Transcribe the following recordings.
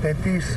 33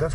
10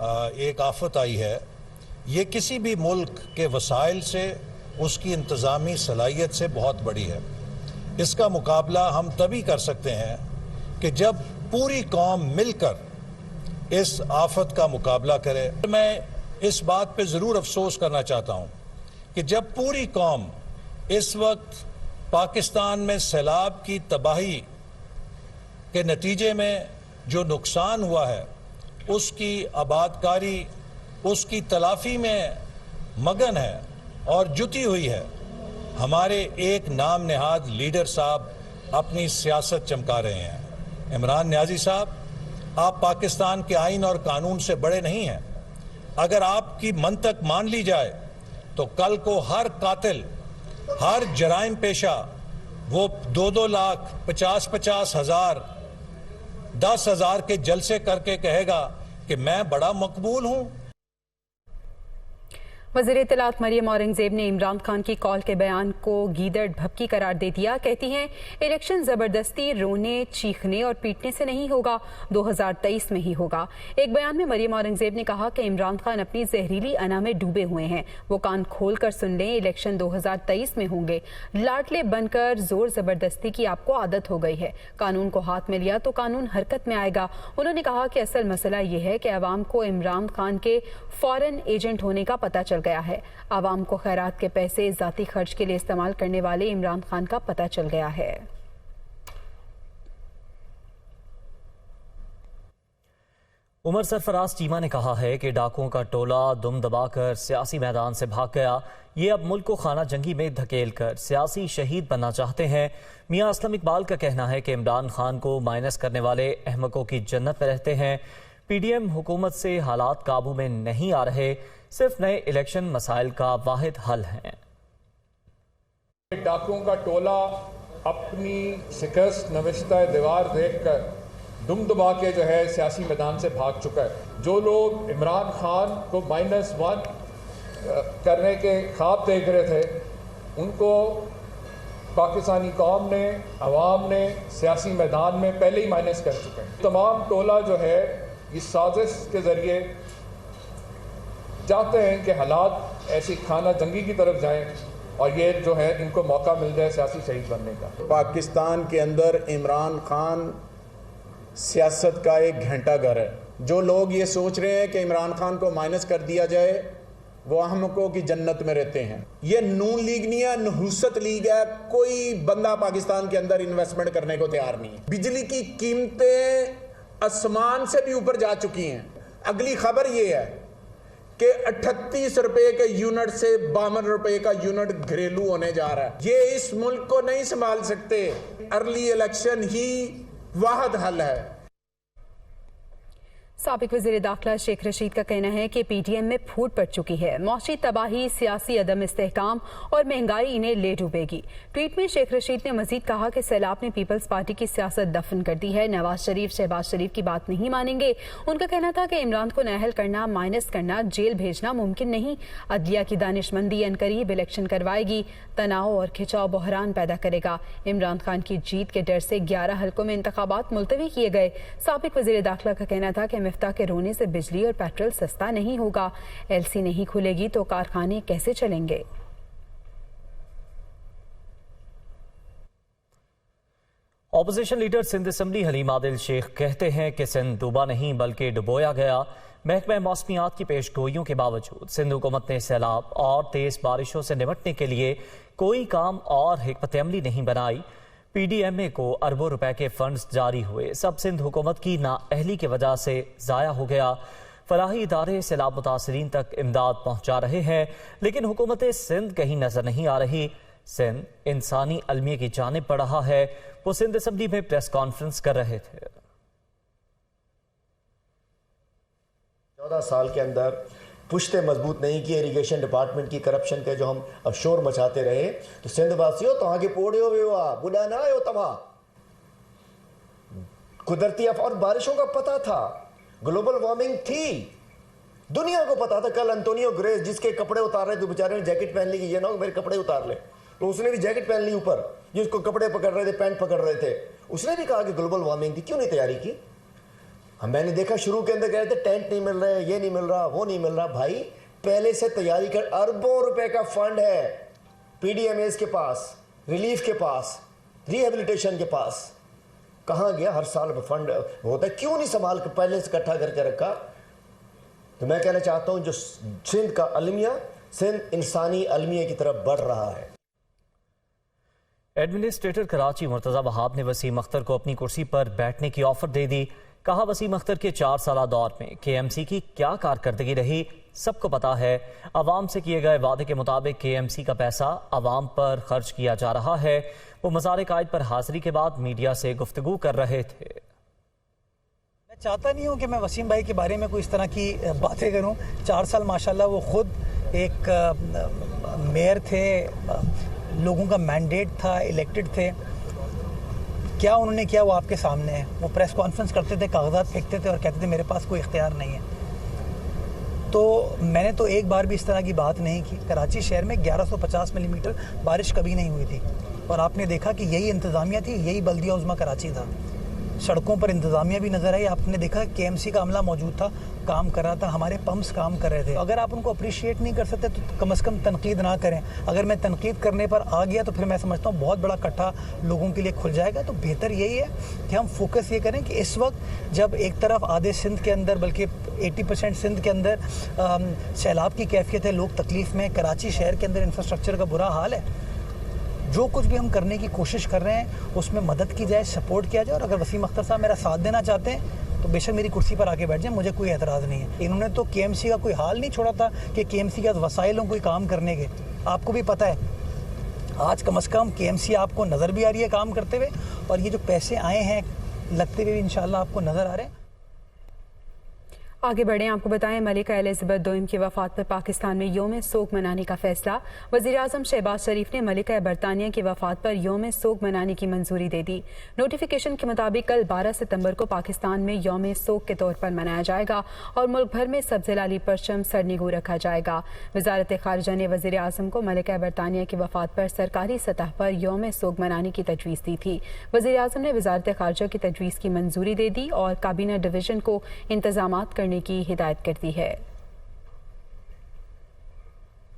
ایک آفت آئی ہے، یہ کسی بھی ملک کے وسائل سے، اس کی انتظامی صلاحیت سے بہت بڑی ہے۔ اس کا مقابلہ ہم تبھی کر سکتے ہیں کہ جب پوری قوم مل کر اس آفت کا مقابلہ کرے۔ میں اس بات پہ ضرور افسوس کرنا چاہتا ہوں کہ جب پوری قوم اس وقت پاکستان میں سیلاب کی تباہی کے نتیجے میں جو نقصان ہوا ہے اس کی آبادکاری، اس کی تلافی میں مگن ہے اور جٹی ہوئی ہے، ہمارے ایک نام نہاد لیڈر صاحب اپنی سیاست چمکا رہے ہیں۔ عمران نیازی صاحب، آپ پاکستان کے آئین اور قانون سے بڑے نہیں ہیں۔ اگر آپ کی منطق مان لی جائے تو کل کو ہر قاتل، ہر جرائم پیشہ وہ 2 لاکھ 50 ہزار 10 ہزار کے جلسے کر کے کہے گا کہ میں بڑا مقبول ہوں۔ وزیر اطلاعات مریم اورنگزیب نے عمران خان کی کال کے بیان کو گیدڑ بھپکی قرار دے دیا۔ کہتی ہیں الیکشن زبردستی، رونے، چیخنے اور پیٹنے سے نہیں ہوگا، 2023 میں ہی ہوگا۔ ایک بیان میں مریم اورنگزیب نے کہا کہ عمران خان اپنی زہریلی انا میں ڈوبے ہوئے ہیں، وہ کان کھول کر سن لیں، الیکشن 2023 میں ہوں گے۔ لاڈلے بن کر زور زبردستی کی آپ کو عادت ہو گئی ہے، قانون کو ہاتھ میں لیا تو قانون حرکت میں آئے گا۔ انہوں نے کہا کہ اصل مسئلہ یہ ہے کہ عوام کو عمران خان کے فورن ایجنٹ ہونے کا پتہ چل گیا ہے، عوام کو خیرات کے پیسے ذاتی خرچ کے لیے استعمال کرنے والے عمران خان کا پتہ چل گیا ہے۔ عمر سرفراز چیمہ نے کہا ہے کہ ڈاکوؤں کا ٹولہ دم دبا کر سیاسی میدان سے بھاگ گیا، یہ اب ملک کو خانہ جنگی میں دھکیل کر سیاسی شہید بننا چاہتے ہیں۔ میاں اسلم اقبال کا کہنا ہے کہ عمران خان کو مائنس کرنے والے احمقوں کی جنت میں رہتے ہیں۔ پی ڈی ایم حکومت سے حالات قابو میں نہیں آ رہے، صرف نئے الیکشن مسائل کا واحد حل ہے۔ ڈاکوؤں کا ٹولہ اپنی شکست نوشتہ دیوار دیکھ کر دم دبا کے جو ہے سیاسی میدان سے بھاگ چکا ہے۔ جو لوگ عمران خان کو -1 کرنے کے خواب دیکھ رہے تھے، ان کو پاکستانی قوم نے، عوام نے سیاسی میدان میں پہلے ہی مائنس کر چکے ہیں۔ تمام ٹولہ جو ہے اس سازش کے ذریعے چاہتے ہیں کہ حالات ایسی خانہ جنگی کی طرف جائیں اور یہ جو ہے ان کو موقع مل جائے سیاسی شہید بننے کا۔ پاکستان کے اندر عمران خان سیاست کا ایک گھنٹہ گھر ہے۔ جو لوگ یہ سوچ رہے ہیں کہ عمران خان کو مائنس کر دیا جائے وہ احمقوں کی جنت میں رہتے ہیں۔ یہ نون لیگ نہیں ہے، نحوست لیگ ہے۔ کوئی بندہ پاکستان کے اندر انویسٹمنٹ کرنے کو تیار نہیں ہے۔ بجلی کی قیمتیں آسمان سے بھی اوپر جا چکی ہیں۔ اگلی خبر یہ ہے کہ 38 روپے کے یونٹ سے 52 روپے کا یونٹ گھریلو ہونے جا رہا ہے۔ یہ اس ملک کو نہیں سنبھال سکتے۔ ارلی الیکشن ہی واحد حل ہے۔ سابق وزیر داخلہ شیخ رشید کا کہنا ہے کہ پی ٹی ایم میں پھوٹ پڑ چکی ہے، معاشی تباہی، سیاسی عدم استحکام اور مہنگائی انہیں لے ڈوبے گی۔ ٹویٹ میں شیخ رشید نے مزید کہا کہ سیلاب نے پیپلز پارٹی کی سیاست دفن کر دی ہے، نواز شریف شہباز شریف کی بات نہیں مانیں گے۔ ان کا کہنا تھا کہ عمران کو نااہل کرنا، مائنس کرنا، جیل بھیجنا ممکن نہیں۔ عدلیہ کی دانش مندی عنقریب الیکشن کروائے گی، تناؤ اور کھچاؤ بحران پیدا کرے گا۔ عمران خان کی جیت کے ڈر سے 11 حلقوں میں انتخابات ملتوی کیے گئے۔ سابق وزیر داخلہ کا کہنا تھا کہ مفتاح کے رونے سے بجلی اور پیٹرول سستا نہیں ہوگا، ایل سی نہیں کھلے گی تو کارخانے کیسے چلیں گے؟ Opposition leader Sindh assembly Haleem Adil Sheikh کہتے ہیں کہ سندھ ڈوبا نہیں بلکہ ڈبویا گیا۔ محکمہ موسمیات کی پیش گوئیوں کے باوجود سندھ حکومت نے سیلاب اور تیز بارشوں سے نمٹنے کے لیے کوئی کام اور حکمت عملی نہیں بنائی۔ پی ڈی ایم اے کو اربوں روپے کے فنڈز جاری ہوئے، سب سندھ حکومت کی نااہلی کی وجہ سے ضائع ہو گیا۔ فلاحی ادارے سیلاب متاثرین تک امداد پہنچا رہے ہیں لیکن حکومت سندھ کہیں نظر نہیں آ رہی۔ سندھ انسانی المیہ کی جانب بڑھ رہا ہے۔ وہ سندھ اسمبلی میں پریس کانفرنس کر رہے تھے۔ 14 سال کے اندر پشتے مضبوط نہیں کی ایریگیشن ڈپارٹمنٹ کی کرپشن کے جو ہم اب شور مچاتے رہے تو سندھ واسیوں تو آگے پوڑے ہوئے ہوا بڑا نہ آئے ہو تمہاں قدرتی اور بارشوں کا پتہ تھا، گلوبل وارمنگ تھی، دنیا کو پتا تھا۔ کل انتونیو گریس جس کے کپڑے اتار رہے تھے بیچارے نے جیکٹ پہن لی کہ یہ نہ ہو میرے کپڑے اتار لے، تو اس نے بھی جیکٹ پہن لی اوپر، جس کو کپڑے پکڑ رہے تھے پینٹ پکڑ رہے تھے، اس نے بھی کہا کہ گلوبل وارمنگ تھی، کیوں نہیں تیاری کی؟ میں نے دیکھا شروع کے اندر کہہ رہے تھے ٹینٹ نہیں مل رہے, یہ نہیں مل رہا, وہ نہیں مل رہا. بھائی پہلے سے تیاری کر, اربوں روپے کا فنڈ ہے پی ڈی ایم ایز کے پاس, ریلیف کے پاس, ریہیبلیٹیشن کے پاس. کہاں گیا؟ ہر سال فنڈ ہوتا ہے, کیوں نہیں سنبھال کے پہلے سے اکٹھا کر کے رکھا؟ تو میں کہنا چاہتا ہوں جو سندھ کا المیہ, سندھ انسانی المیہ کی طرف بڑھ رہا ہے. ایڈمنسٹریٹر کراچی مرتضی وہاب نے وسیم اختر کو اپنی کرسی پر بیٹھنے کی آفر دے دی. کہا وسیم اختر کے 4 سالہ دور میں کے ایم سی کی کیا کارکردگی رہی سب کو پتا ہے. عوام سے کیے گئے وعدے کے مطابق کے ایم سی کا پیسہ عوام پر خرچ کیا جا رہا ہے. وہ مزار قائد پر حاضری کے بعد میڈیا سے گفتگو کر رہے تھے. میں چاہتا نہیں ہوں کہ میں وسیم بھائی کے بارے میں کوئی اس طرح کی باتیں کروں. 4 سال ماشاءاللہ وہ خود ایک میئر تھے, لوگوں کا مینڈیٹ تھا, الیکٹڈ تھے. کیا انہوں نے کیا وہ آپ کے سامنے ہے. وہ پریس کانفرنس کرتے تھے, کاغذات پھینکتے تھے اور کہتے تھے میرے پاس کوئی اختیار نہیں ہے. تو میں نے تو ایک بار بھی اس طرح کی بات نہیں کی. کراچی شہر میں 1150 ملی میٹر بارش کبھی نہیں ہوئی تھی, اور آپ نے دیکھا کہ یہی انتظامیہ تھی, یہی بلدیہ عظمیٰ کراچی تھا. سڑکوں پر انتظامیہ بھی نظر آئی. آپ نے دیکھا کے ایم سی کا عملہ موجود تھا, کام کر رہا تھا, ہمارے پمپس کام کر رہے تھے. اگر آپ ان کو اپریشیٹ نہیں کر سکتے تو کم از کم تنقید نہ کریں. اگر میں تنقید کرنے پر آ گیا تو پھر میں سمجھتا ہوں بہت بڑا کٹھا لوگوں کے لیے کھل جائے گا. تو بہتر یہی ہے کہ ہم فوکس یہ کریں کہ اس وقت جب ایک طرف آدھے سندھ کے اندر بلکہ 80% سندھ کے اندر سیلاب کی کیفیت ہے, لوگ تکلیف میں, کراچی شہر کے اندر انفراسٹرکچر کا برا حال ہے. جو کچھ بھی ہم کرنے کی کوشش کر رہے ہیں اس میں مدد کی جائے, سپورٹ کیا جائے. اور اگر وسیم اختر صاحب میرا ساتھ دینا چاہتے ہیں تو بے شک میری کرسی پر آ کے بیٹھ جائیں, مجھے کوئی اعتراض نہیں ہے. انہوں نے تو کے ایم سی کا کوئی حال نہیں چھوڑا تھا کہ کے ایم سی کے وسائل ہوں کوئی کام کرنے کے. آپ کو بھی پتہ ہے آج کم از کم کے ایم سی آپ کو نظر بھی آ رہی ہے کام کرتے ہوئے, اور یہ جو پیسے آئے ہیں لگتے ہوئے بھی انشاءاللہ آپ کو نظر آ رہے ہیں. آگے بڑھیں, آپ کو بتائیں ملکہ الزبیتھ دوئم کی وفات پر پاکستان میں یوم سوگ منانے کا فیصلہ. وزیر اعظم شہباز شریف نے ملکہ برطانیہ کی وفات پر یوم سوگ منانے کی منظوری دے دی. نوٹیفیکیشن کے مطابق کل 12 ستمبر کو پاکستان میں یوم سوگ کے طور پر منایا جائے گا اور ملک بھر میں سبز لالی پرچم سرنگو رکھا جائے گا. وزارت خارجہ نے وزیر اعظم کو ملکہ برطانیہ کی وفات پر سرکاری سطح پر یوم سوگ منانے کی تجویز دی تھی. وزیر اعظم نے وزارت خارجہ کی تجویز کی منظوری دے دی اور کابینہ ڈویژن کو انتظامات کرنے کی ہدایت کر دی ہے.